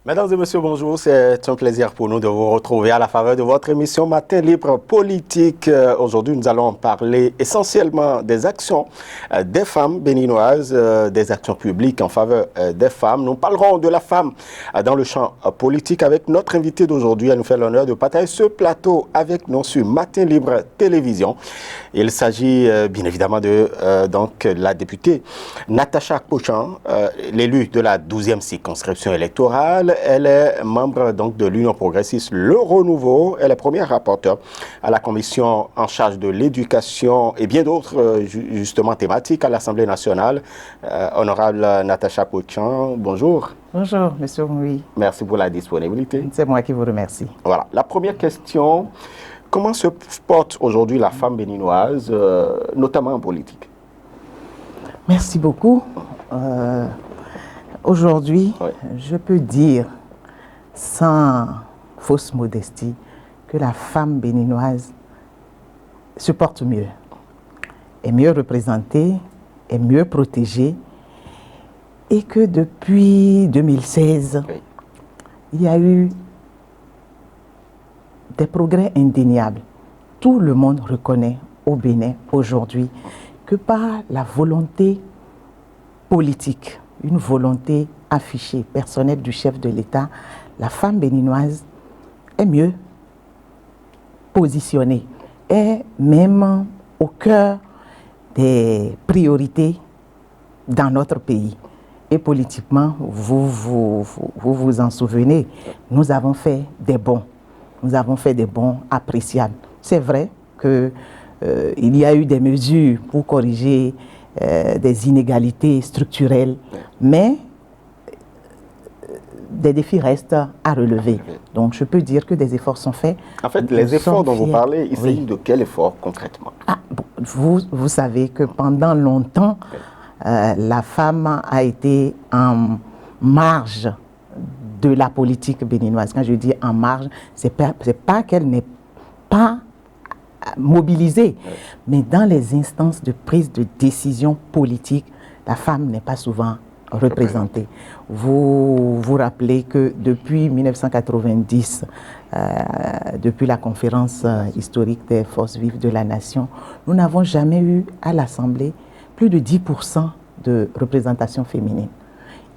Mesdames et messieurs, bonjour. C'est un plaisir pour nous de vous retrouver à la faveur de votre émission Matin Libre Politique. Aujourd'hui, nous allons parler essentiellement des actions des femmes béninoises, des actions publiques en faveur des femmes. Nous parlerons de la femme dans le champ politique avec notre invité d'aujourd'hui. Elle nous fait l'honneur de partager ce plateau avec nous sur Matin Libre Télévision. Il s'agit bien évidemment de donc, la députée Natacha Pochan, l'élue de la 12e circonscription électorale. Elle est membre donc de l'Union progressiste Le Renouveau. Elle est première rapporteure à la commission en charge de l'éducation et bien d'autres justement thématiques à l'Assemblée nationale. Honorable Natacha Pochan, bonjour. Bonjour, monsieur Rouy. Merci pour la disponibilité. C'est moi qui vous remercie. Voilà. La première question, comment se porte aujourd'hui la femme béninoise, notamment en politique? Merci beaucoup. Aujourd'hui, oui, je peux dire, sans fausse modestie, que la femme béninoise se porte mieux, est mieux représentée, est mieux protégée, et que depuis 2016, oui, il y a eu des progrès indéniables. Tout le monde reconnaît au Bénin aujourd'hui que par la volonté politique, une volonté affichée, personnelle du chef de l'État, la femme béninoise est mieux positionnée, est même au cœur des priorités dans notre pays. Et politiquement, vous en souvenez, nous avons fait des bons. Nous avons fait des bons appréciables. C'est vrai qu'il y a eu des mesures pour corriger des inégalités structurelles, mais des défis restent à relever. Donc je peux dire que des efforts sont faits. En fait, les efforts dont vous parlez, il s'agit de quels efforts concrètement? Vous savez que pendant longtemps, la femme a été en marge de la politique béninoise. Quand je dis en marge, c'est pas qu'elle n'est pas mobilisée, mais dans les instances de prise de décision politique, la femme n'est pas souvent représentée. Vous vous rappelez que depuis 1990, depuis la conférence historique des forces vives de la nation, nous n'avons jamais eu à l'Assemblée plus de 10% de représentation féminine.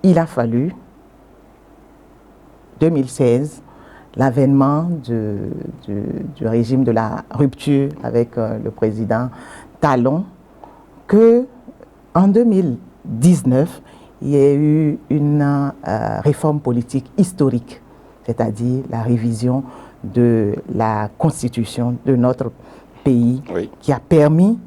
Il a fallu 2016, l'avènement du régime de la rupture avec le président Talon, que en 2019, il y a eu une réforme politique historique, c'est-à-dire la révision de la constitution de notre pays, oui, qui a permis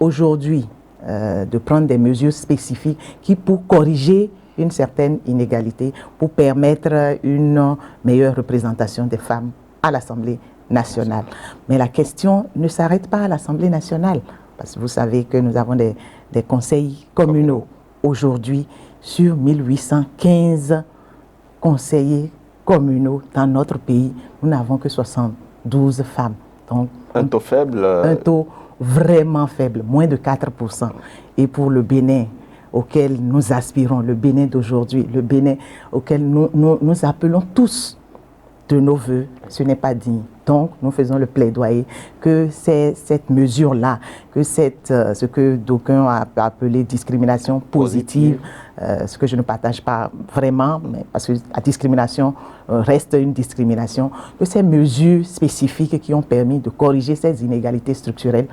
aujourd'hui de prendre des mesures spécifiques qui, pour corriger une certaine inégalité, pour permettre une meilleure représentation des femmes à l'Assemblée nationale. Mais la question ne s'arrête pas à l'Assemblée nationale, parce que vous savez que nous avons des conseils communaux. Aujourd'hui, sur 1815 conseillers communaux dans notre pays, nous n'avons que 72 femmes. Donc, un taux faible. Un taux vraiment faible, moins de 4%. Et pour le Bénin, auquel nous aspirons, le Bénin d'aujourd'hui, le Bénin auquel nous appelons tous de nos voeux, ce n'est pas digne. Donc, nous faisons le plaidoyer que cette mesure-là, que ce que d'aucuns ont appelé discrimination positive, ce que je ne partage pas vraiment, mais parce que la discrimination reste une discrimination, que ces mesures spécifiques qui ont permis de corriger ces inégalités structurelles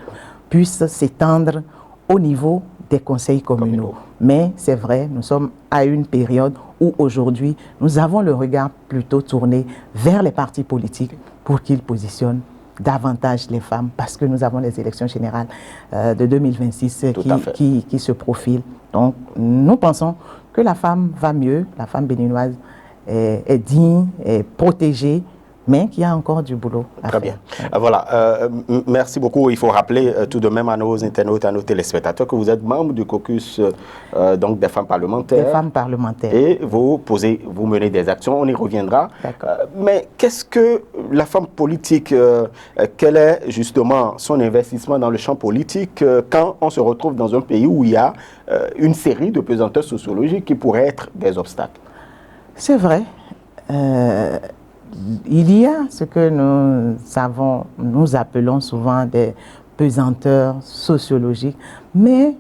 puissent s'étendre au niveau des conseils communaux. Mais c'est vrai, nous sommes à une période où aujourd'hui, nous avons le regard plutôt tourné vers les partis politiques pour qu'ils positionnent davantage les femmes, parce que nous avons les élections générales de 2026 qui se profilent. Donc, nous pensons que la femme va mieux, la femme béninoise est digne, est protégée, mais qu'il y a encore du boulot à faire. Très bien. Voilà. Merci beaucoup. Il faut rappeler tout de même à nos internautes, à nos téléspectateurs que vous êtes membre du caucus donc des femmes parlementaires. Des femmes parlementaires. Et vous menez des actions. On y reviendra. Mais qu'est-ce que la femme politique, quel est justement son investissement dans le champ politique quand on se retrouve dans un pays où il y a une série de pesanteurs sociologiques qui pourraient être des obstacles? C'est vrai. il y a ce que nous appelons souvent des pesanteurs sociologiques, mais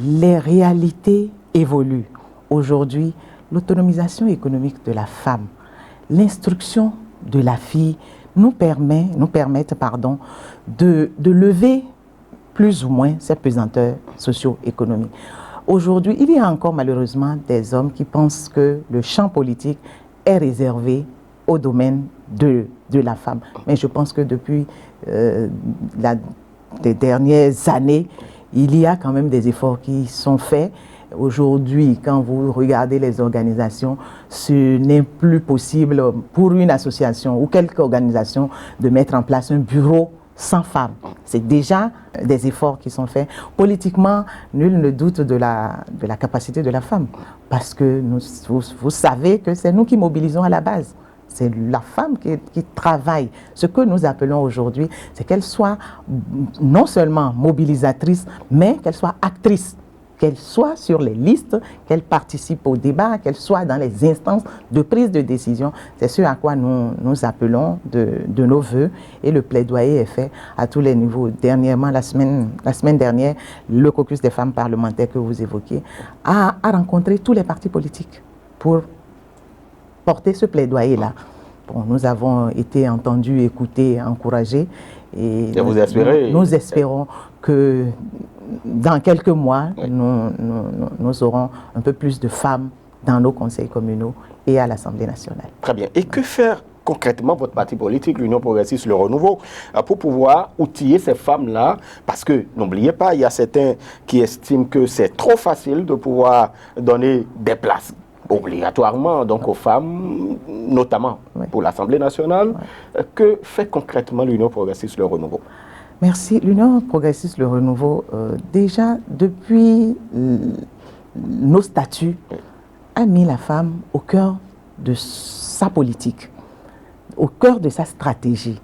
les réalités évoluent. Aujourd'hui, l'autonomisation économique de la femme, l'instruction de la fille nous permettent de lever plus ou moins ces pesanteurs socio-économiques. Aujourd'hui, il y a encore malheureusement des hommes qui pensent que le champ politique est réservé au domaine de la femme. Mais je pense que depuis les dernières années, il y a quand même des efforts qui sont faits. Aujourd'hui, quand vous regardez les organisations, ce n'est plus possible pour une association ou quelque organisation de mettre en place un bureau sans femmes. C'est déjà des efforts qui sont faits. Politiquement, nul ne doute de la capacité de la femme, parce que vous savez que c'est nous qui mobilisons à la base. C'est la femme qui travaille. Ce que nous appelons aujourd'hui, c'est qu'elle soit non seulement mobilisatrice, mais qu'elle soit actrice, qu'elle soit sur les listes, qu'elle participe au débat, qu'elle soit dans les instances de prise de décision. C'est ce à quoi nous appelons de nos voeux, et le plaidoyer est fait à tous les niveaux. Dernièrement, la semaine dernière, le caucus des femmes parlementaires que vous évoquez a rencontré tous les partis politiques pour porter ce plaidoyer-là. Bon, nous avons été entendus, écoutés, encouragés, et vous espérez? Nous espérons que dans quelques mois, nous aurons un peu plus de femmes dans nos conseils communaux et à l'Assemblée nationale. Très bien. Et que faire concrètement votre parti politique, l'Union progressiste, le Renouveau, pour pouvoir outiller ces femmes-là? Parce que, n'oubliez pas, il y a certains qui estiment que c'est trop facile de pouvoir donner des places obligatoirement donc aux femmes, notamment pour l'Assemblée nationale. Que fait concrètement l'Union progressiste, le Renouveau? Merci. L'Union progressiste, le Renouveau, déjà depuis nos statuts, a mis la femme au cœur de sa politique, au cœur de sa stratégie.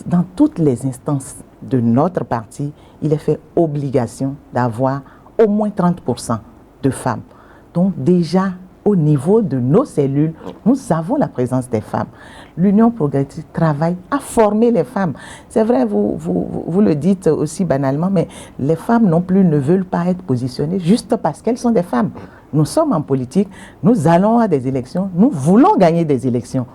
Dans toutes les instances de notre parti, il est fait obligation d'avoir au moins 30% de femmes. Donc déjà, au niveau de nos cellules, nous avons la présence des femmes. L'Union progressiste travaille à former les femmes. C'est vrai, vous le dites aussi banalement, mais les femmes non plus ne veulent pas être positionnées juste parce qu'elles sont des femmes. Nous sommes en politique, nous allons à des élections, nous voulons gagner des élections.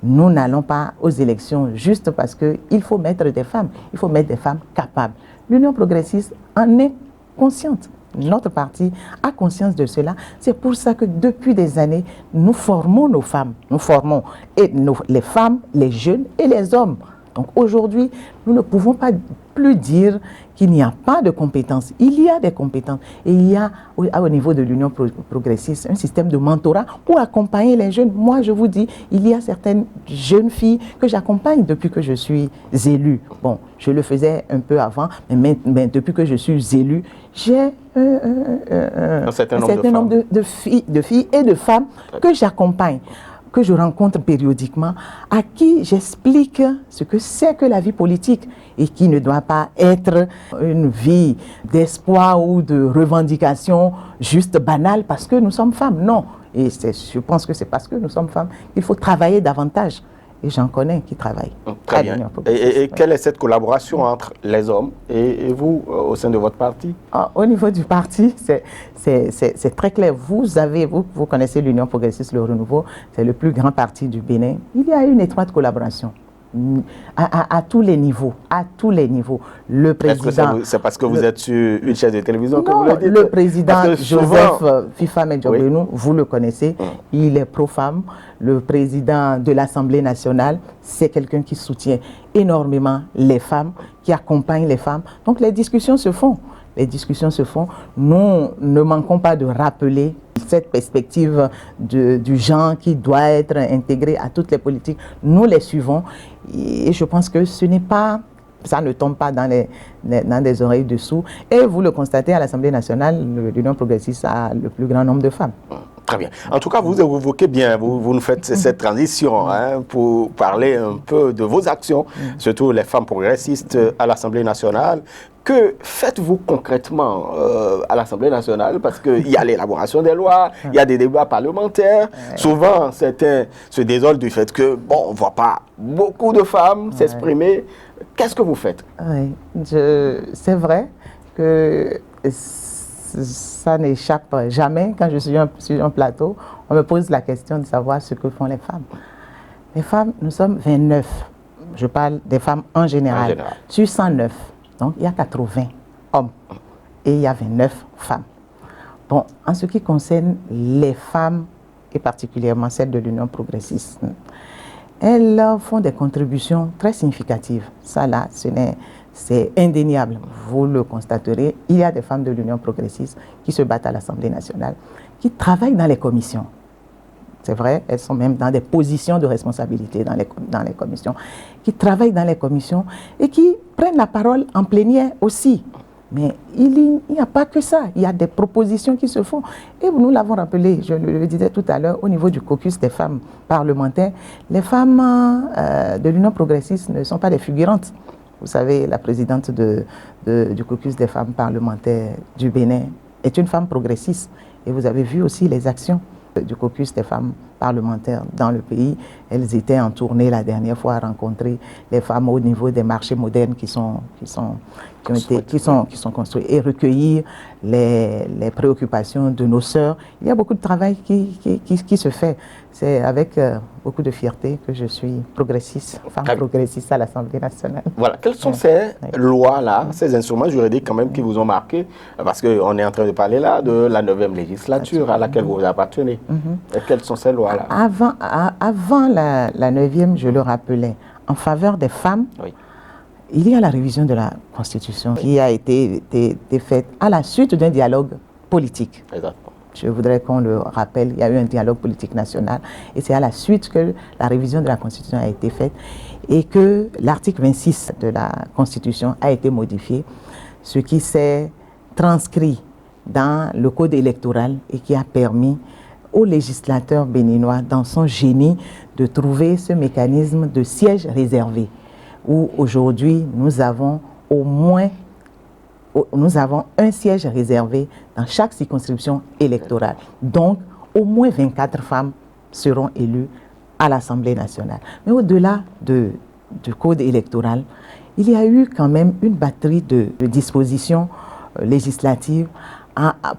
Nous n'allons pas aux élections juste parce qu'il faut mettre des femmes, il faut mettre des femmes capables. L'Union progressiste en est consciente. Notre parti a conscience de cela. C'est pour ça que depuis des années, nous formons nos femmes. Nous formons les femmes, les jeunes et les hommes. Donc aujourd'hui, nous ne pouvons pas plus dire qu'il n'y a pas de compétences. Il y a des compétences. Et il y a au niveau de l'Union progressiste un système de mentorat pour accompagner les jeunes. Moi, je vous dis, il y a certaines jeunes filles que j'accompagne depuis que je suis élue. Bon, je le faisais un peu avant, mais depuis que je suis élue, j'ai un certain nombre de filles et de femmes que j'accompagne, que je rencontre périodiquement, à qui j'explique ce que c'est que la vie politique et qui ne doit pas être une vie d'espoir ou de revendication juste banale parce que nous sommes femmes. Non. Et je pense que c'est parce que nous sommes femmes qu'il faut travailler davantage. Et j'en connais qui travaillent. Très bien. Et quelle est cette collaboration entre les hommes et vous au sein de votre parti? Au niveau du parti, c'est très clair. Vous connaissez l'Union progressiste, le Renouveau, c'est le plus grand parti du Bénin. Il y a une étroite collaboration. À tous les niveaux, Le président... C'est parce que vous êtes sur une chaîne de télévision que non, vous le dites? Le président Joseph Fifa Medjobrenou, vous le connaissez, il est pro-femme. Le président de l'Assemblée nationale, c'est quelqu'un qui soutient énormément les femmes, qui accompagne les femmes. Donc les discussions se font. Nous ne manquons pas de rappeler cette perspective du genre qui doit être intégrée à toutes les politiques. Nous les suivons et je pense que ça ne tombe pas dans des oreilles dessous. Et vous le constatez, à l'Assemblée nationale, l'Union progressiste a le plus grand nombre de femmes. Très bien. En tout cas, vous évoquez bien, vous nous faites cette transition pour parler un peu de vos actions, surtout les femmes progressistes à l'Assemblée nationale. Que faites-vous concrètement à l'Assemblée nationale? Parce qu'il y a l'élaboration des lois, il y a des débats parlementaires. Souvent, certains se désolent du fait que, bon, on ne voit pas beaucoup de femmes s'exprimer. Qu'est-ce que vous faites? Oui, c'est vrai que ça n'échappe jamais. Quand je suis sur un plateau, on me pose la question de savoir ce que font les femmes. Les femmes, nous sommes 29. Je parle des femmes en général. Sur 109. Donc, il y a 80 hommes et il y a 29 femmes. Bon, en ce qui concerne les femmes, et particulièrement celles de l'Union progressiste, elles font des contributions très significatives. Ça, là, c'est indéniable. Vous le constaterez, il y a des femmes de l'Union progressiste qui se battent à l'Assemblée nationale, qui travaillent dans les commissions. C'est vrai, elles sont même dans des positions de responsabilité dans les commissions, qui travaillent dans les commissions et qui prennent la parole en plénière aussi. Mais il n'y a pas que ça, il y a des propositions qui se font. Et nous l'avons rappelé, je le disais tout à l'heure, au niveau du caucus des femmes parlementaires, les femmes de l'Union progressiste ne sont pas des figurantes. Vous savez, la présidente du caucus des femmes parlementaires du Bénin est une femme progressiste. Et vous avez vu aussi les actions du caucus des femmes parlementaires dans le pays. Elles étaient en tournée la dernière fois à rencontrer les femmes au niveau des marchés modernes qui sont construits et recueillir les préoccupations de nos sœurs. Il y a beaucoup de travail qui se fait. C'est avec beaucoup de fierté que je suis progressiste, femme progressiste à l'Assemblée nationale. Voilà. Quelles sont ces lois-là, ces instruments juridiques quand même qui vous ont marqué? Parce qu'on est en train de parler là de la 9e législature à laquelle vous appartenez. Et quelles sont ces lois-là? Avant la 9e, je le rappelais, en faveur des femmes, il y a la révision de la Constitution qui a été faite à la suite d'un dialogue politique. Exactement. Je voudrais qu'on le rappelle, il y a eu un dialogue politique national et c'est à la suite que la révision de la Constitution a été faite et que l'article 26 de la Constitution a été modifié, ce qui s'est transcrit dans le code électoral et qui a permis au législateur béninois, dans son génie, de trouver ce mécanisme de siège réservé, où aujourd'hui nous avons un siège réservé dans chaque circonscription électorale. Donc, au moins 24 femmes seront élues à l'Assemblée nationale. Mais au-delà du code électoral, il y a eu quand même une batterie de dispositions législatives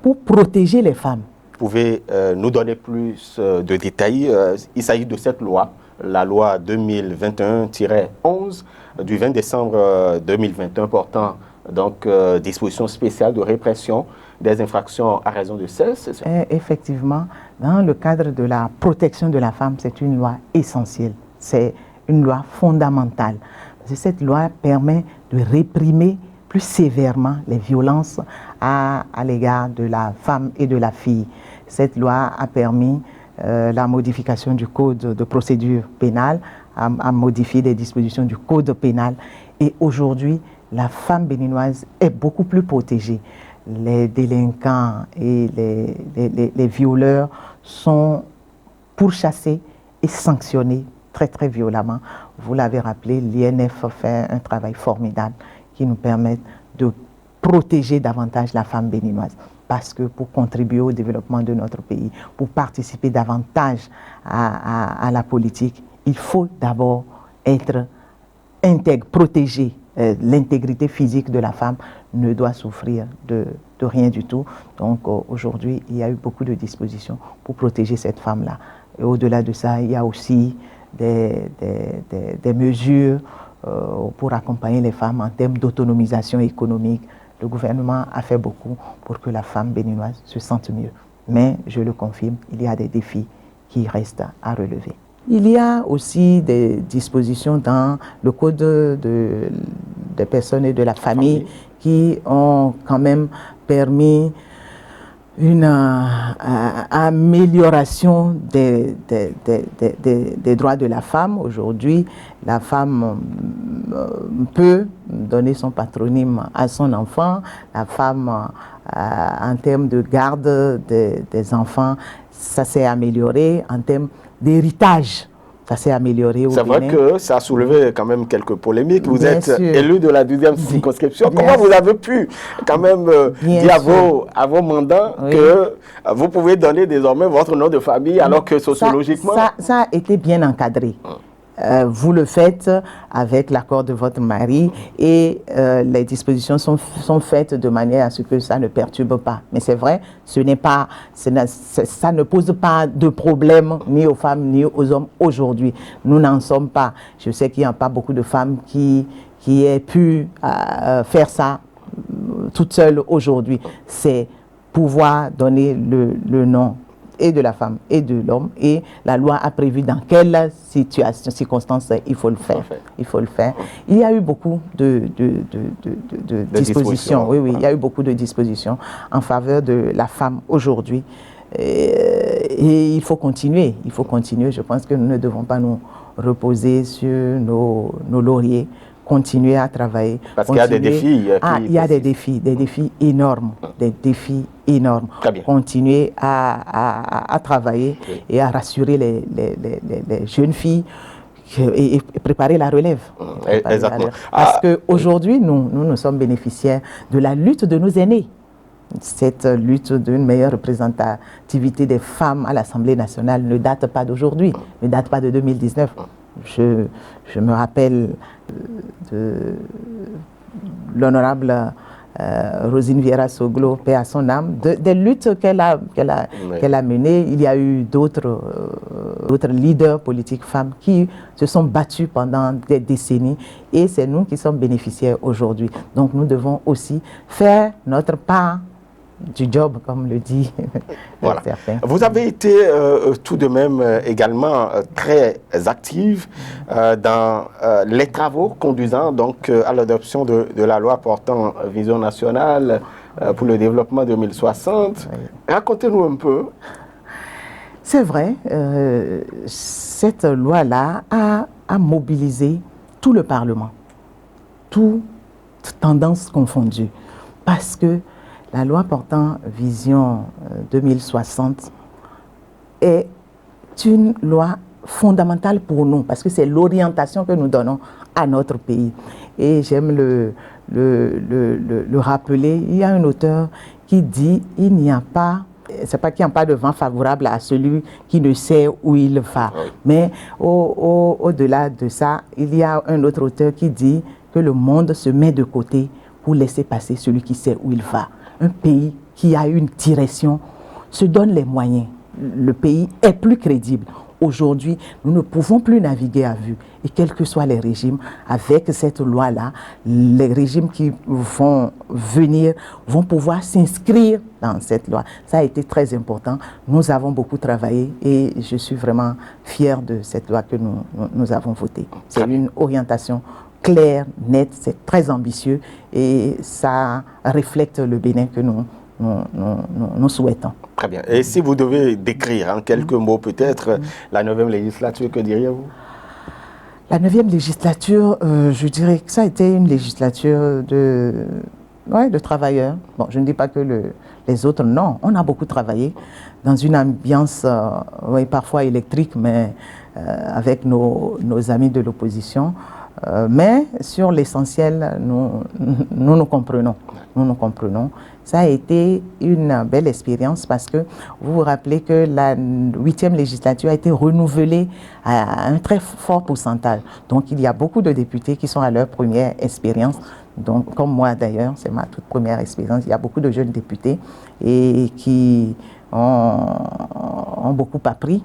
pour protéger les femmes. Vous pouvez nous donner plus de détails? Il s'agit de cette loi, la loi 2021-11 du 20 décembre 2021 portant donc dispositions spéciales de répression des infractions à raison de sexe. Effectivement, dans le cadre de la protection de la femme, c'est une loi essentielle, c'est une loi fondamentale. Parce que cette loi permet de réprimer plus sévèrement les violences à l'égard de la femme et de la fille. Cette loi a permis la modification du code de procédure pénale, a modifié des dispositions du code pénal. Et aujourd'hui, la femme béninoise est beaucoup plus protégée. Les délinquants et les violeurs sont pourchassés et sanctionnés très très violemment. Vous l'avez rappelé, l'INF fait un travail formidable qui nous permet de protéger davantage la femme béninoise. Parce que pour contribuer au développement de notre pays, pour participer davantage à la politique, il faut d'abord être intègre, protéger. L'intégrité physique de la femme ne doit souffrir de rien du tout. Donc aujourd'hui, il y a eu beaucoup de dispositions pour protéger cette femme-là. Et au-delà de ça, il y a aussi des mesures pour accompagner les femmes en termes d'autonomisation économique. Le gouvernement a fait beaucoup pour que la femme béninoise se sente mieux. Mais, je le confirme, il y a des défis qui restent à relever. Il y a aussi des dispositions dans le code des personnes et de la famille qui ont quand même permis une amélioration des droits de la femme. Aujourd'hui, la femme peut donner son patronyme à son enfant, la femme en termes de garde des enfants, ça s'est amélioré. En termes d'héritage, ça s'est amélioré au Bénin. C'est vrai que ça a soulevé quand même quelques polémiques. Vous Bien êtes sûr. élu de la 12e circonscription. Bien Comment vous avez pu quand même dire à vos mandants que vous pouvez donner désormais votre nom de famille alors que sociologiquement... Ça a été bien encadré. Vous le faites avec l'accord de votre mari et les dispositions sont faites de manière à ce que ça ne perturbe pas. Mais c'est vrai, ça ne pose pas de problème ni aux femmes ni aux hommes aujourd'hui. Nous n'en sommes pas. Je sais qu'il n'y a pas beaucoup de femmes qui aient pu faire ça toutes seules aujourd'hui. C'est pouvoir donner le nom et de la femme et de l'homme, et la loi a prévu dans quelle circonstances il faut le faire. Il faut le faire. Il y a eu beaucoup de dispositions. Oui, il y a eu beaucoup de dispositions en faveur de la femme aujourd'hui. Et il faut continuer. Il faut continuer. Je pense que nous ne devons pas nous reposer sur nos lauriers. Continuer à travailler. Parce qu'il y a des défis. Il y a des défis énormes, Très bien. Continuer à travailler et à rassurer les jeunes filles et préparer la relève. Exactement. Parce qu'aujourd'hui, nous sommes bénéficiaires de la lutte de nos aînés. Cette lutte d'une meilleure représentativité des femmes à l'Assemblée nationale ne date pas d'aujourd'hui, ne date pas de 2019. Je me rappelle de l'honorable Rosine Vieira Soglo, paix à son âme, des luttes qu'elle a menées. Il y a eu d'autres leaders politiques femmes qui se sont battus pendant des décennies et c'est nous qui sommes bénéficiaires aujourd'hui. Donc nous devons aussi faire notre part du job, comme le dit voilà. certains. Vous avez été tout de même également très active dans les travaux conduisant donc à l'adoption de la loi portant vision nationale pour le développement 2060. Oui. Racontez-nous un peu. C'est vrai, cette loi-là a mobilisé tout le Parlement, toutes tendances confondues, parce que la loi portant vision 2060 est une loi fondamentale pour nous parce que c'est l'orientation que nous donnons à notre pays. Et j'aime le rappeler, il y a un auteur qui dit il n'y a pas, c'est pas qu'il n'y a pas de vent favorable à celui qui ne sait où il va. Mais au-delà de ça, il y a un autre auteur qui dit que le monde se met de côté pour laisser passer celui qui sait où il va. Un pays qui a une direction se donne les moyens. Le pays est plus crédible. Aujourd'hui, nous ne pouvons plus naviguer à vue. Et quels que soient les régimes, avec cette loi-là, les régimes qui vont venir vont pouvoir s'inscrire dans cette loi. Ça a été très important. Nous avons beaucoup travaillé et je suis vraiment fier de cette loi que nous avons votée. C'est une orientation clair, net, c'est très ambitieux et ça reflète le Bénin que nous souhaitons. Très bien. Et si vous devez décrire en quelques mots peut-être la 9e législature, que diriez-vous? La 9e législature, je dirais que ça a été une législature de travailleurs. Bon, je ne dis pas que les autres, non. On a beaucoup travaillé dans une ambiance parfois électrique, mais avec nos amis de l'opposition. Mais sur l'essentiel, nous comprenons. Nous comprenons. Ça a été une belle expérience parce que vous vous rappelez que la 8e législature a été renouvelée à un très fort pourcentage. Donc il y a beaucoup de députés qui sont à leur première expérience. Donc, comme moi d'ailleurs, c'est ma toute première expérience. Il y a beaucoup de jeunes députés et qui ont beaucoup appris.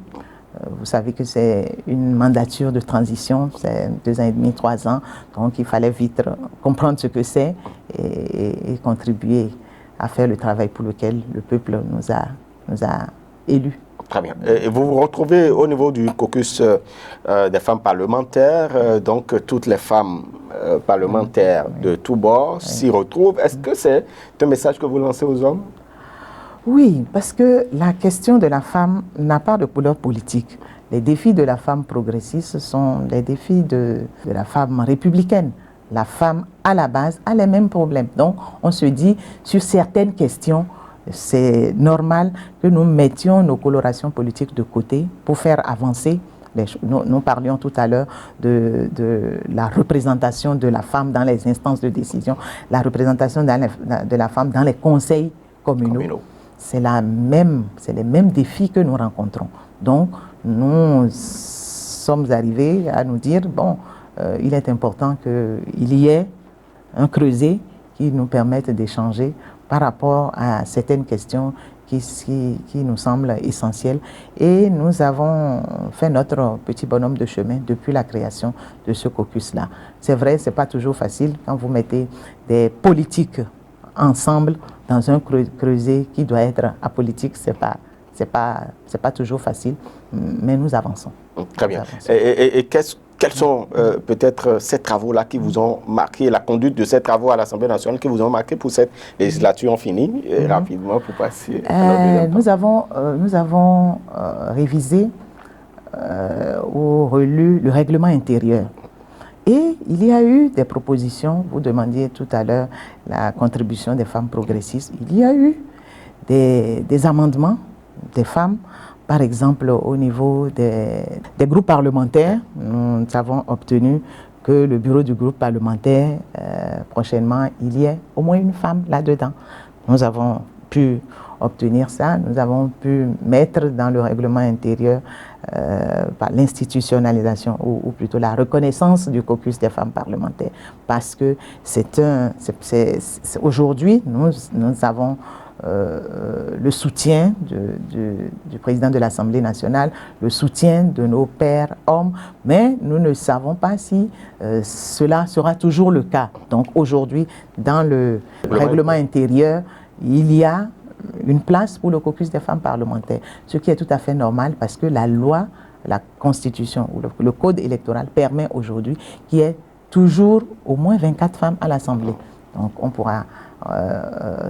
Vous savez que c'est une mandature de transition, c'est 2 ans et demi, 3 ans. Donc il fallait vite comprendre ce que c'est et contribuer à faire le travail pour lequel le peuple nous a élus. Très bien. Et vous vous retrouvez au niveau du caucus des femmes parlementaires, donc toutes les femmes parlementaires de tous bords s'y retrouvent. Est-ce que c'est un message que vous lancez aux hommes? Oui, parce que la question de la femme n'a pas de couleur politique. Les défis de la femme progressiste sont les défis de la femme républicaine. la femme, à la base, a les mêmes problèmes. Donc, on se dit, sur certaines questions, c'est normal que nous mettions nos colorations politiques de côté pour faire avancer. Nous parlions tout à l'heure de la représentation de la femme dans les instances de décision, la représentation de la femme dans les conseils communaux. C'est les mêmes défis que nous rencontrons. Donc, nous sommes arrivés à nous dire, bon, il est important qu'il y ait un creuset qui nous permette d'échanger par rapport à certaines questions qui nous semblent essentielles. Et nous avons fait notre petit bonhomme de chemin depuis la création de ce caucus-là. C'est vrai, ce n'est pas toujours facile quand vous mettez des politiques ensemble dans un creuset qui doit être apolitique. C'est pas toujours facile, mais nous avançons. Très bien. Et quels sont peut-être ces travaux-là qui vous ont marqué, la conduite de ces travaux à l'Assemblée nationale qui vous ont marqué pour cette législature? On finit rapidement pour passer à nous avons révisé ou relu le règlement intérieur. Et il y a eu des propositions, vous demandiez tout à l'heure la contribution des femmes progressistes, il y a eu des amendements des femmes. Par exemple, au niveau des groupes parlementaires, nous avons obtenu que le bureau du groupe parlementaire, prochainement, il y ait au moins une femme là-dedans. Nous avons pu obtenir ça, nous avons pu mettre dans le règlement intérieur l'institutionnalisation ou plutôt la reconnaissance du caucus des femmes parlementaires. Parce que aujourd'hui, nous avons le soutien du président de l'Assemblée nationale, le soutien de nos pères hommes, mais nous ne savons pas si cela sera toujours le cas. Donc aujourd'hui, dans le règlement intérieur, il y a une place pour le caucus des femmes parlementaires, ce qui est tout à fait normal parce que la loi, la Constitution ou le Code électoral permet aujourd'hui qu'il y ait toujours au moins 24 femmes à l'Assemblée. Donc on pourra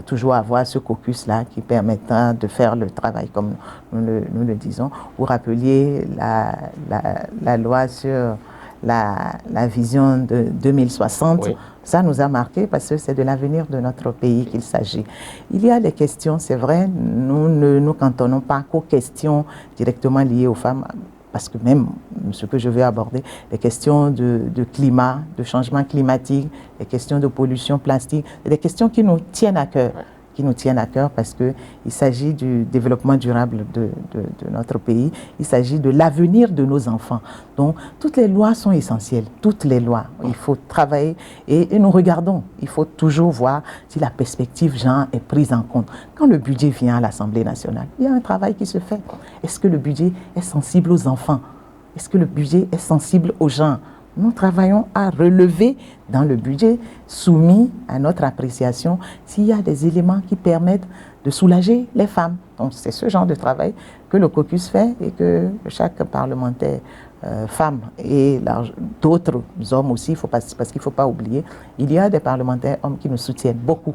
toujours avoir ce caucus-là qui permettra de faire le travail comme nous le disons. Vous rappeliez la loi sur la vision de 2060. Oui. Ça nous a marqué parce que c'est de l'avenir de notre pays qu'il s'agit. Il y a des questions, c'est vrai, nous ne nous cantonnons pas qu'aux questions directement liées aux femmes, parce que même ce que je vais aborder, les questions de climat, de changement climatique, les questions de pollution plastique, c'est des questions qui nous tiennent à cœur. Parce qu'il s'agit du développement durable de notre pays, il s'agit de l'avenir de nos enfants. Donc, toutes les lois sont essentielles, toutes les lois. Il faut travailler et nous regardons. Il faut toujours voir si la perspective genre est prise en compte. Quand le budget vient à l'Assemblée nationale, il y a un travail qui se fait. Est-ce que le budget est sensible aux enfants? Est-ce que le budget est sensible aux gens? Nous travaillons à relever dans le budget soumis à notre appréciation s'il y a des éléments qui permettent de soulager les femmes. Donc c'est ce genre de travail que le caucus fait et que chaque parlementaire femme et d'autres hommes aussi, parce qu'il ne faut pas oublier, il y a des parlementaires hommes qui nous soutiennent beaucoup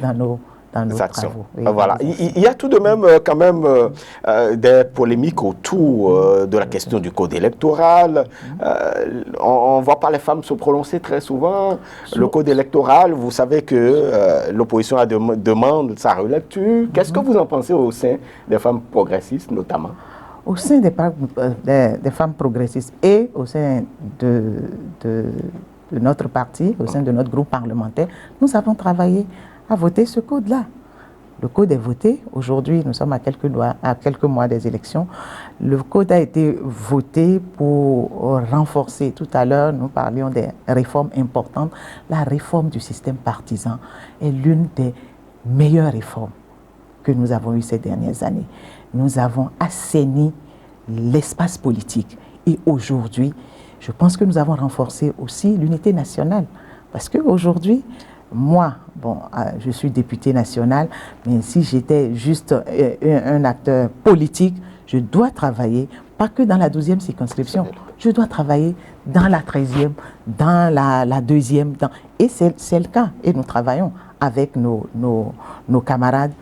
dans nos actions. Oui, voilà. Il y a tout de même quand même des polémiques autour de la question du code électoral. On ne voit pas les femmes se prononcer très souvent. Le code électoral, vous savez que l'opposition demande sa relecture. Qu'est-ce que vous en pensez au sein des femmes progressistes notamment? Au sein des femmes progressistes et au sein de notre parti, au sein de notre groupe parlementaire, nous avons travaillé à voter ce code-là. Le code est voté. Aujourd'hui, nous sommes à quelques mois des élections. Le code a été voté pour renforcer. Tout à l'heure, nous parlions des réformes importantes. La réforme du système partisan est l'une des meilleures réformes que nous avons eues ces dernières années. Nous avons assaini l'espace politique. Et aujourd'hui, je pense que nous avons renforcé aussi l'unité nationale. Parce qu'aujourd'hui, moi, je suis député national, mais si j'étais juste un acteur politique, je dois travailler, pas que dans la 12e circonscription, je dois travailler dans la 13e, dans la 2e, et c'est le cas. Et nous travaillons avec nos camarades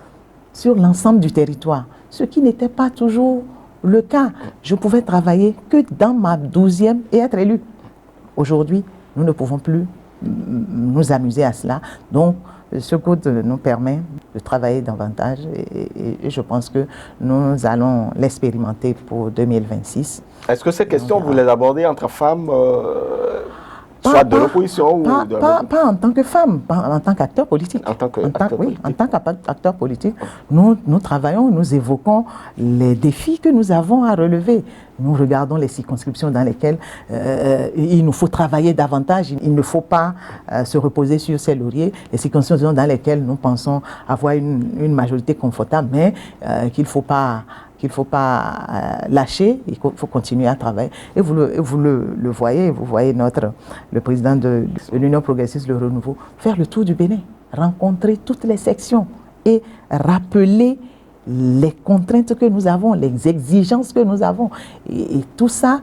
sur l'ensemble du territoire, ce qui n'était pas toujours le cas. Je pouvais travailler que dans ma 12e et être élu. Aujourd'hui, nous ne pouvons plus nous amuser à cela. Donc, ce code nous permet de travailler davantage et je pense que nous allons l'expérimenter pour 2026. Est-ce que ces questions, vous les abordez entre femmes, soit de l'opposition ou de... Pas en tant que femme, pas en tant qu'acteur politique. En tant qu'acteur politique. En tant qu'acteur politique, nous travaillons, nous évoquons les défis que nous avons à relever. Nous regardons les circonscriptions dans lesquelles il nous faut travailler davantage. Il ne faut pas se reposer sur ses lauriers. Les circonscriptions dans lesquelles nous pensons avoir une majorité confortable, mais qu'il ne faut pas lâcher, il faut continuer à travailler. Et vous le voyez, vous voyez le président de l'Union progressiste, le Renouveau, faire le tour du Bénin, rencontrer toutes les sections et rappeler les contraintes que nous avons, les exigences que nous avons. Et tout ça,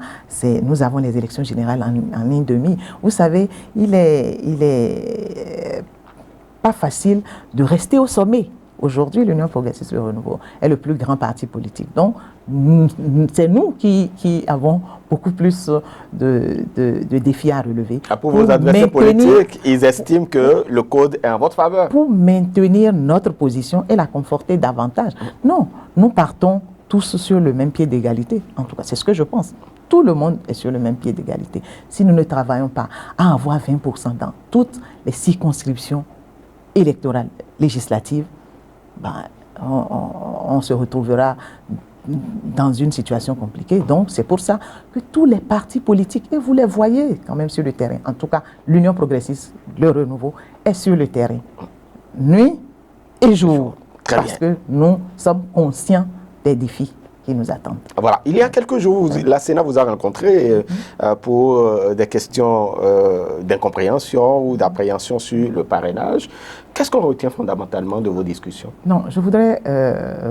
nous avons les élections générales en ligne de mire. Vous savez, il est pas facile de rester au sommet. Aujourd'hui, l'Union progressiste Le Renouveau est le plus grand parti politique. Donc, c'est nous qui avons beaucoup plus de défis à relever. Pour vos adversaires politiques, ils estiment que le code est en votre faveur. Pour maintenir notre position et la conforter davantage. Non, nous partons tous sur le même pied d'égalité. En tout cas, c'est ce que je pense. Tout le monde est sur le même pied d'égalité. Si nous ne travaillons pas à avoir 20% dans toutes les circonscriptions électorales législatives, on se retrouvera dans une situation compliquée. Donc, c'est pour ça que tous les partis politiques, et vous les voyez quand même sur le terrain, en tout cas, l'Union progressiste, le Renouveau, est sur le terrain, nuit et jour, parce que nous sommes conscients des défis qui nous attendent. Voilà. Il y a quelques jours, la Sénat vous a rencontré pour des questions d'incompréhension ou d'appréhension sur le parrainage. Qu'est-ce qu'on retient fondamentalement de vos discussions? Non, je voudrais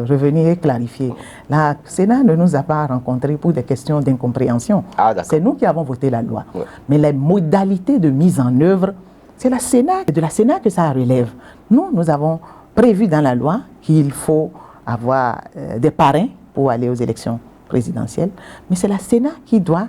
revenir et clarifier. La Sénat ne nous a pas rencontrés pour des questions d'incompréhension. C'est nous qui avons voté la loi. Ouais. Mais les modalités de mise en œuvre, c'est de la Sénat que ça relève. Nous avons prévu dans la loi qu'il faut avoir des parrains pour aller aux élections présidentielles, mais c'est la Sénat qui doit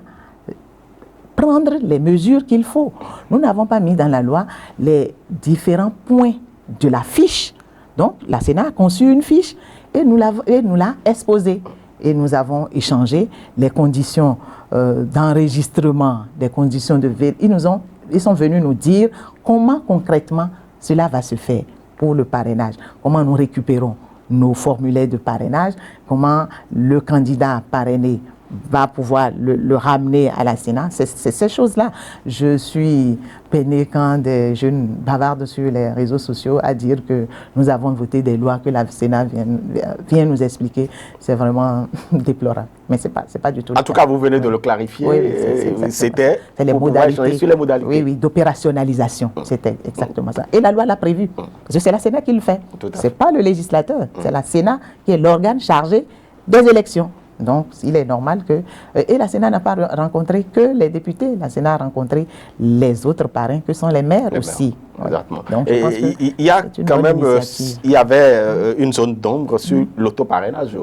prendre les mesures qu'il faut. Nous n'avons pas mis dans la loi les différents points de la fiche. Donc, la Sénat a conçu une fiche et nous l'a exposée. Et nous avons échangé les conditions d'enregistrement, des conditions de vérification. Ils sont venus nous dire comment concrètement cela va se faire pour le parrainage, comment nous récupérons nos formulaires de parrainage, comment le candidat parrainé va pouvoir le ramener à la Sénat. C'est ces choses-là. Je suis peiné quand des jeunes bavardent sur les réseaux sociaux à dire que nous avons voté des lois que la Sénat vient nous expliquer. C'est vraiment déplorable. Mais ce n'est pas du tout. En tout cas, vous venez de le clarifier. Oui, c'était les modalités. Sur les modalités. Oui, d'opérationnalisation. C'était exactement ça. Et la loi l'a prévu. Parce que c'est la Sénat qui le fait. Ce n'est pas le législateur. C'est la Sénat qui est l'organe chargé des élections. Donc, il est normal que... Et la Sénat n'a pas rencontré que les députés. La Sénat a rencontré les autres parrains que sont les maires aussi. Exactement. Donc, il y a quand même... Il y avait une zone d'ombre sur l'autoparrainage.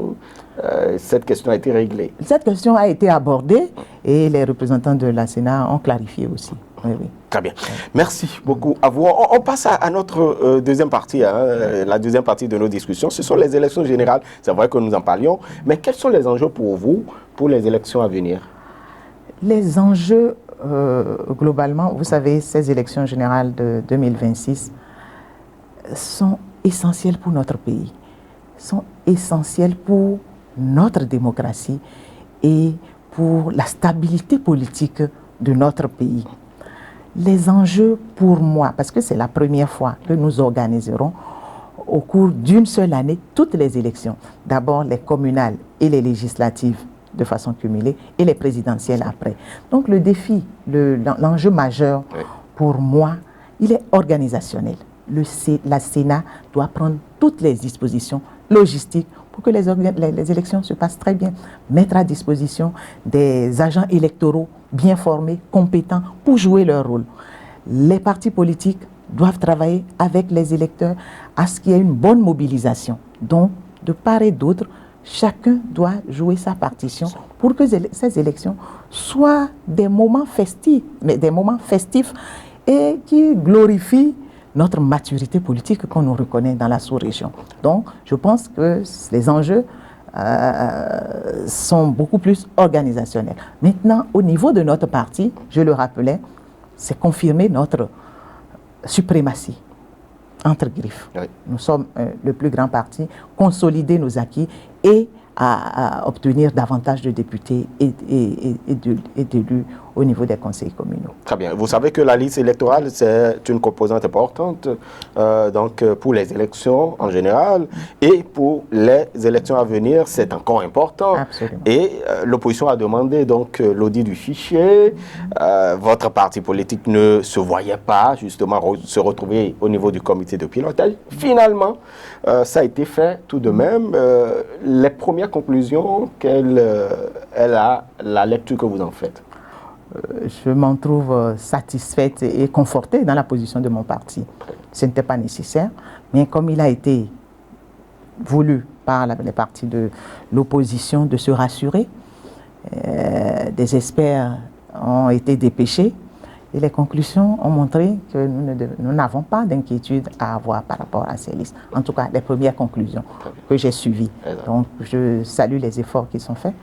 Cette question a été réglée. Cette question a été abordée et les représentants de la Sénat ont clarifié aussi. Oui. Très bien. Merci beaucoup à vous. On passe à notre deuxième partie, la deuxième partie de nos discussions. Ce sont les élections générales. C'est vrai que nous en parlions. Mais quels sont les enjeux pour vous, pour les élections à venir? Les enjeux, globalement, vous savez, ces élections générales de 2026 sont essentielles pour notre pays, sont essentielles pour notre démocratie et pour la stabilité politique de notre pays. Les enjeux pour moi, parce que c'est la première fois que nous organiserons au cours d'une seule année toutes les élections. D'abord les communales et les législatives de façon cumulée et les présidentielles après. Donc le défi, l'enjeu majeur pour moi, il est organisationnel. La Sénat doit prendre toutes les dispositions logistiques pour que les élections se passent très bien. Mettre à disposition des agents électoraux bien formés, compétents pour jouer leur rôle. Les partis politiques doivent travailler avec les électeurs à ce qu'il y ait une bonne mobilisation. Donc, de part et d'autre, chacun doit jouer sa partition pour que ces élections soient des moments festifs et qui glorifie notre maturité politique qu'on nous reconnaît dans la sous-région. Donc, je pense que les enjeux sont beaucoup plus organisationnels. Maintenant, au niveau de notre parti, je le rappelais, c'est confirmer notre suprématie, entre griffes. Oui. Nous sommes le plus grand parti, consolider nos acquis et à obtenir davantage de députés et d'élus au niveau des conseils communaux. Très bien. Vous savez que la liste électorale, c'est une composante importante donc pour les élections en général et pour les élections à venir, c'est encore important. Absolument. Et l'opposition a demandé donc l'audit du fichier. Votre parti politique ne se voyait pas justement se retrouver au niveau du comité de pilotage. Finalement, ça a été fait tout de même. Les premières conclusions, quelle est la lecture que vous en faites? Je m'en trouve satisfaite et confortée dans la position de mon parti. Ce n'était pas nécessaire, mais comme il a été voulu par les partis de l'opposition de se rassurer, des experts ont été dépêchés et les conclusions ont montré que nous n'avons pas d'inquiétude à avoir par rapport à ces listes. En tout cas, les premières conclusions que j'ai suivies. Donc, je salue les efforts qui sont faits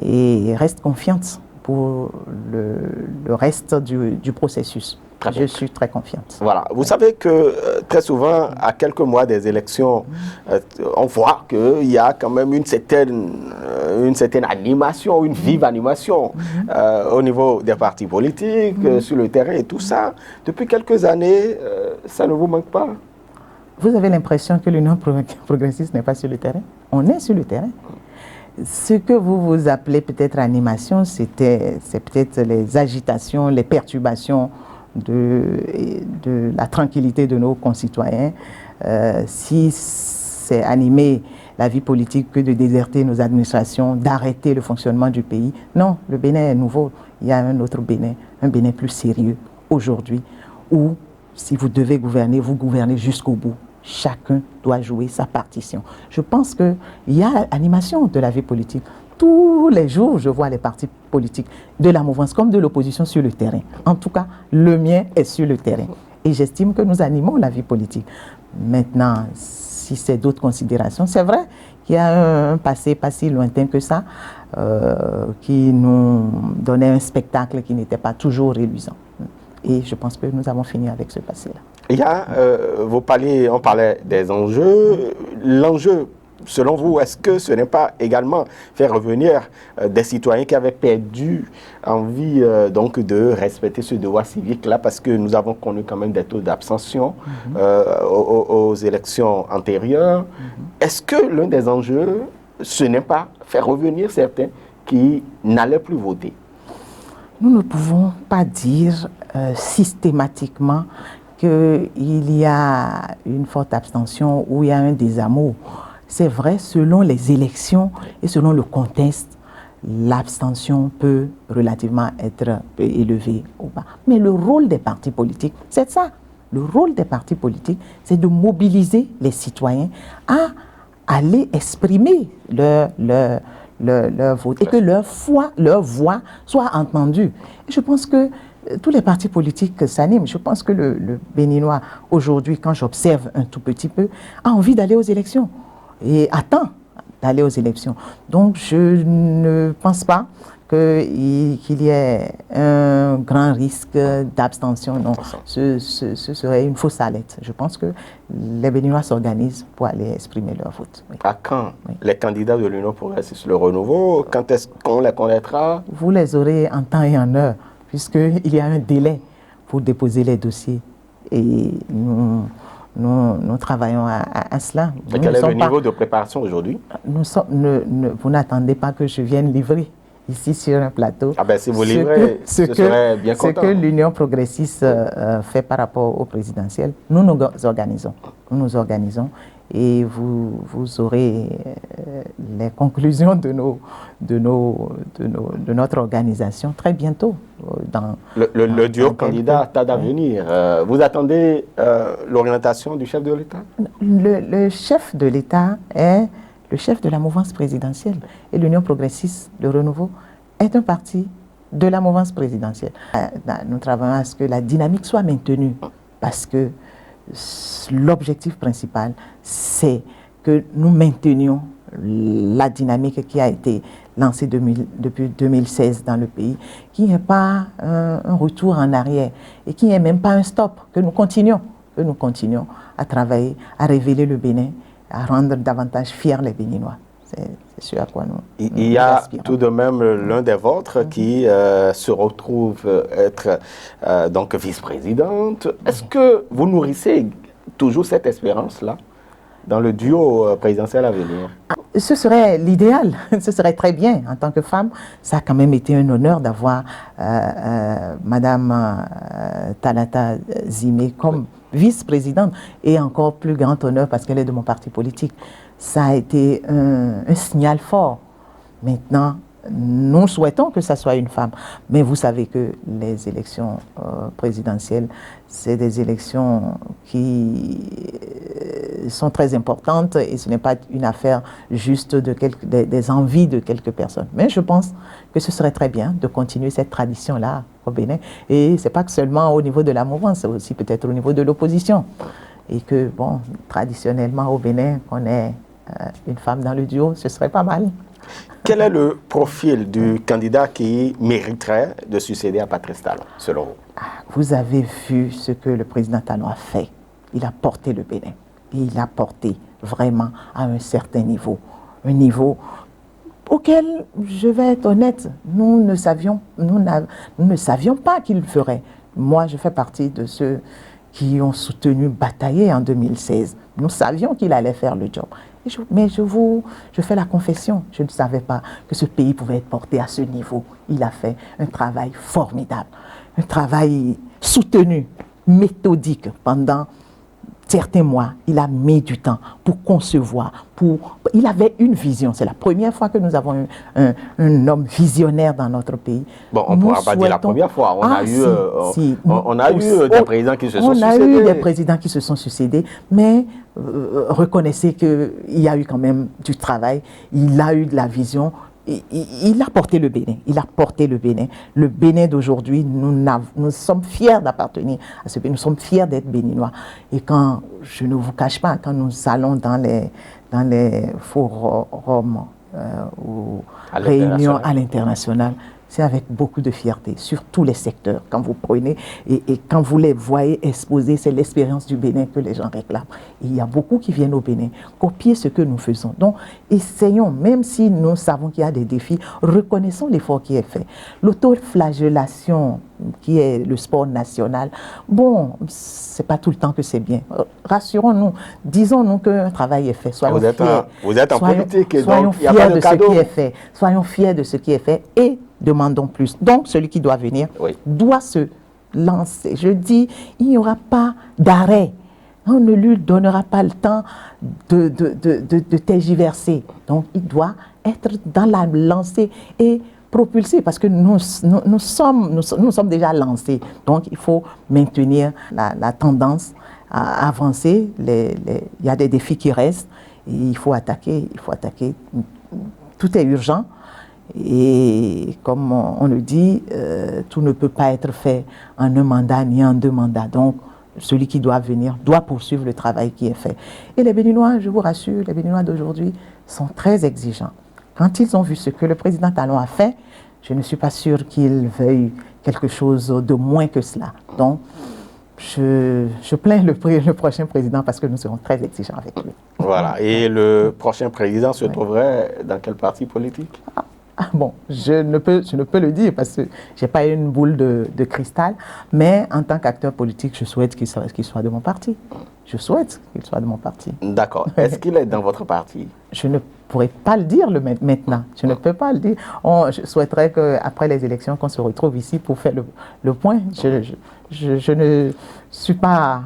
et reste confiante pour le reste du processus. Je suis très confiante. Voilà. Vous savez que très souvent, à quelques mois des élections, on voit qu'il y a quand même une certaine animation, une vive animation au niveau des partis politiques, sur le terrain et tout ça. Depuis quelques années, ça ne vous manque pas? Vous avez l'impression que l'Union progressiste n'est pas sur le terrain? On est sur le terrain. Ce que vous appelez peut-être animation, c'est peut-être les agitations, les perturbations de la tranquillité de nos concitoyens. Si c'est animer la vie politique que de déserter nos administrations, d'arrêter le fonctionnement du pays, non, le Bénin est nouveau. Il y a un autre Bénin, un Bénin plus sérieux aujourd'hui, où si vous devez gouverner, vous gouvernez jusqu'au bout. Chacun doit jouer sa partition. Je pense qu'il y a animation de la vie politique. Tous les jours, je vois les partis politiques de la mouvance comme de l'opposition sur le terrain. En tout cas, le mien est sur le terrain. Et j'estime que nous animons la vie politique. Maintenant, si c'est d'autres considérations, c'est vrai qu'il y a un passé pas si lointain que ça qui nous donnait un spectacle qui n'était pas toujours reluisant. Et je pense que nous avons fini avec ce passé-là. Il y a, on parlait des enjeux. L'enjeu, selon vous, est-ce que ce n'est pas également faire revenir des citoyens qui avaient perdu envie donc de respecter ce devoir civique-là, parce que nous avons connu quand même des taux d'abstention aux élections antérieures. Est-ce que l'un des enjeux, ce n'est pas faire revenir certains qui n'allaient plus voter? Nous ne pouvons pas dire systématiquement qu'il y a une forte abstention ou il y a un désamour. C'est vrai, selon les élections et selon le contexte, l'abstention peut relativement être élevée ou pas. Mais le rôle des partis politiques, c'est ça. Le rôle des partis politiques, c'est de mobiliser les citoyens à aller exprimer leur vote et que leur voix soit entendue. Et je pense que tous les partis politiques s'animent. Je pense que le Béninois, aujourd'hui, quand j'observe un tout petit peu, a envie d'aller aux élections et attend d'aller aux élections. Donc, je ne pense pas qu'il y ait un grand risque d'abstention. Non, ce serait une fausse alerte. Je pense que les Béninois s'organisent pour aller exprimer leur vote. Oui. À quand les candidats de l'Union progressiste, le renouveau, quand est-ce qu'on les connaîtra? Vous les aurez en temps et en heure, puisqu'il y a un délai pour déposer les dossiers. Et nous travaillons à cela. Quel est le niveau de préparation aujourd'hui? Vous n'attendez pas que je vienne livrer ici sur un plateau. Ah ben si vous livrez, ce serait bien content. Ce que l'Union progressiste fait par rapport au présidentiel, nous nous organisons. Nous nous organisons et vous aurez les conclusions de notre organisation très bientôt. Le duo candidat a d'avenir. Vous attendez l'orientation du chef de l'État? Le chef de l'État est le chef de la mouvance présidentielle. Et l'Union progressiste, le renouveau, est un parti de la mouvance présidentielle. Nous travaillons à ce que la dynamique soit maintenue parce que l'objectif principal, c'est que nous maintenions la dynamique qui a été lancée depuis 2016 dans le pays, qu'il n'y ait pas un retour en arrière et qu'il n'y ait même pas un stop, que nous continuions à travailler, à révéler le Bénin, à rendre davantage fiers les Béninois. C'est ce à quoi nous Il y a aspirons. tout de même l'un des vôtres qui se retrouve être donc vice-présidente. Est-ce que vous nourrissez toujours cette espérance-là dans le duo présidentiel à venir? Ce serait l'idéal, ce serait très bien. En tant que femme, ça a quand même été un honneur d'avoir Madame Talata Zimé comme vice-présidente et encore plus grand honneur parce qu'elle est de mon parti politique. Ça a été un signal fort. Maintenant, nous souhaitons que ça soit une femme, mais vous savez que les élections présidentielles, c'est des élections qui sont très importantes et ce n'est pas une affaire juste des envies de quelques personnes. Mais je pense que ce serait très bien de continuer cette tradition-là au Bénin. Et ce n'est pas que seulement au niveau de la mouvance, c'est aussi peut-être au niveau de l'opposition. Et que, bon, traditionnellement au Bénin, qu'on ait une femme dans le duo, ce serait pas mal. Quel est le profil du candidat qui mériterait de succéder à Patrice Talon, selon vous? Vous avez vu ce que le président Talon a fait. Il a porté le Bénin. Et il l'a porté vraiment à un certain niveau. Un niveau auquel, je vais être honnête, nous ne savions pas qu'il le ferait. Moi, je fais partie de ceux qui ont soutenu, bataillé en 2016. Nous savions qu'il allait faire le job. Mais je fais la confession, je ne savais pas que ce pays pouvait être porté à ce niveau. Il a fait un travail formidable, un travail soutenu, méthodique pendant certains mois. Il a mis du temps pour concevoir, il avait une vision. C'est la première fois que nous avons un homme visionnaire dans notre pays. Bon, on ne pourra pas dire la première fois. On a eu des présidents qui se sont succédés. On a eu des présidents qui se sont succédés, mais reconnaissez qu'il y a eu quand même du travail, il a eu de la vision. Il a porté le Bénin, il a porté le Bénin. Le Bénin d'aujourd'hui, nous sommes fiers d'appartenir à ce pays, nous sommes fiers d'être béninois. Et quand, je ne vous cache pas, quand nous allons dans les forums ou réunions à l'international, c'est avec beaucoup de fierté, sur tous les secteurs. Quand vous prenez et quand vous les voyez exposer, c'est l'expérience du Bénin que les gens réclament. Et il y a beaucoup qui viennent au Bénin copier ce que nous faisons. Donc, essayons, même si nous savons qu'il y a des défis, reconnaissons l'effort qui est fait. L'autoflagellation, qui est le sport national, bon, c'est pas tout le temps que c'est bien. Rassurons-nous, disons-nous qu'un travail est fait. Soyons fiers. Vous êtes en politique, soyons donc il n'y a pas de cadeau. Ce qui est fait. Soyons fiers de ce qui est fait et demandons plus. Donc, celui qui doit venir doit se lancer. Je dis, il n'y aura pas d'arrêt. On ne lui donnera pas le temps de tergiverser. Donc, il doit être dans la lancée et propulser parce que nous sommes déjà lancés. Donc, il faut maintenir la tendance à avancer. Il y a des défis qui restent et il faut attaquer. Tout est urgent. Et comme on le dit, tout ne peut pas être fait en un mandat ni en 2 mandats. Donc, celui qui doit venir doit poursuivre le travail qui est fait. Et les Béninois, je vous rassure, les Béninois d'aujourd'hui sont très exigeants. Quand ils ont vu ce que le président Talon a fait, je ne suis pas sûre qu'ils veuillent quelque chose de moins que cela. Donc, je plains le prochain président parce que nous serons très exigeants avec lui. Voilà. Et le prochain président se trouverait dans quel parti politique? Bon, je ne peux le dire parce que je n'ai pas une boule de cristal, mais en tant qu'acteur politique, je souhaite qu'il soit de mon parti. Je souhaite qu'il soit de mon parti. D'accord. Est-ce qu'il est dans votre parti? Je ne pourrais pas le dire maintenant. Je ne peux pas le dire. Je souhaiterais qu'après les élections, qu'on se retrouve ici pour faire le point. Je ne suis pas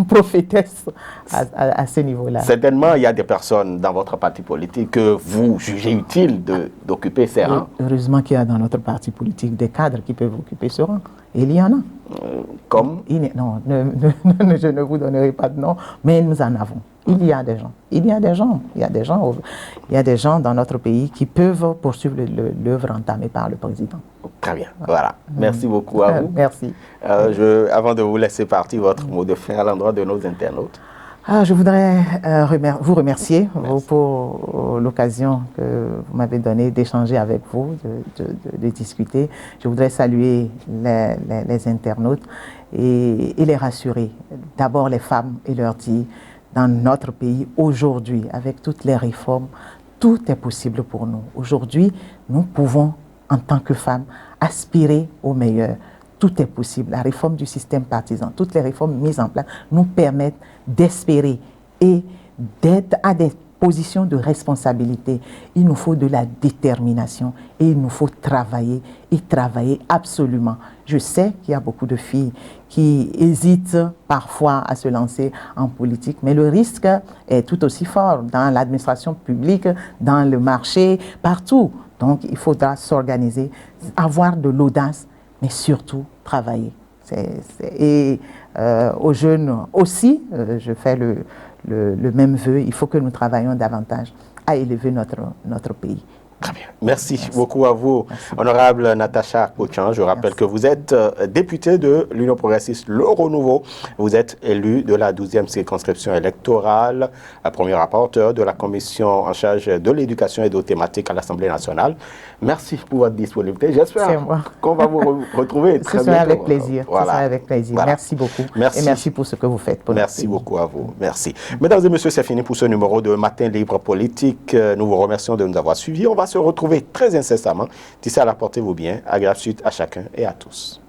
prophétesse à ce niveau-là. Certainement, il y a des personnes dans votre parti politique que vous jugez utile d'occuper ces rangs. Heureusement qu'il y a dans notre parti politique des cadres qui peuvent occuper ce rang. Et il y en a. Comme? Non, je ne vous donnerai pas de nom, mais nous en avons. Il y a des gens dans notre pays qui peuvent poursuivre l'œuvre entamée par le président. Très bien, voilà. Merci beaucoup à vous. Merci. Avant de vous laisser partir, votre mot de fin à l'endroit de nos internautes. Je voudrais vous remercier pour l'occasion que vous m'avez donnée d'échanger avec vous, de discuter. Je voudrais saluer les internautes et les rassurer. D'abord les femmes et leur dire, dans notre pays, aujourd'hui, avec toutes les réformes, tout est possible pour nous. Aujourd'hui, nous pouvons, en tant que femmes, aspirer au meilleur. Tout est possible. La réforme du système partisan, toutes les réformes mises en place nous permettent d'espérer et d'être à des positions de responsabilité. Il nous faut de la détermination et il nous faut travailler et travailler absolument. Je sais qu'il y a beaucoup de filles qui hésitent parfois à se lancer en politique, mais le risque est tout aussi fort dans l'administration publique, dans le marché, partout. Donc il faudra s'organiser, avoir de l'audace, mais surtout travailler. Aux jeunes aussi, je fais le même vœu, il faut que nous travaillions davantage à élever notre pays. Très bien. Merci beaucoup à vous, honorable Natacha Akpotjan. Je rappelle que vous êtes députée de l'Union progressiste Le Renouveau. Vous êtes élue de la 12e circonscription électorale, premier rapporteur de la commission en charge de l'éducation et d'autres thématiques à l'Assemblée nationale. Merci pour votre disponibilité. J'espère qu'on va vous retrouver très bientôt. Avec plaisir. Voilà. Avec plaisir. Voilà. Merci beaucoup. Merci. Et merci pour ce que vous faites. Pour merci beaucoup à vous. Merci. Mesdames et messieurs, c'est fini pour ce numéro de Matin Libre Politique. Nous vous remercions de nous avoir suivis. On va se retrouver très incessamment. D'ici là, portez-vous bien. Agréable suite à chacun et à tous.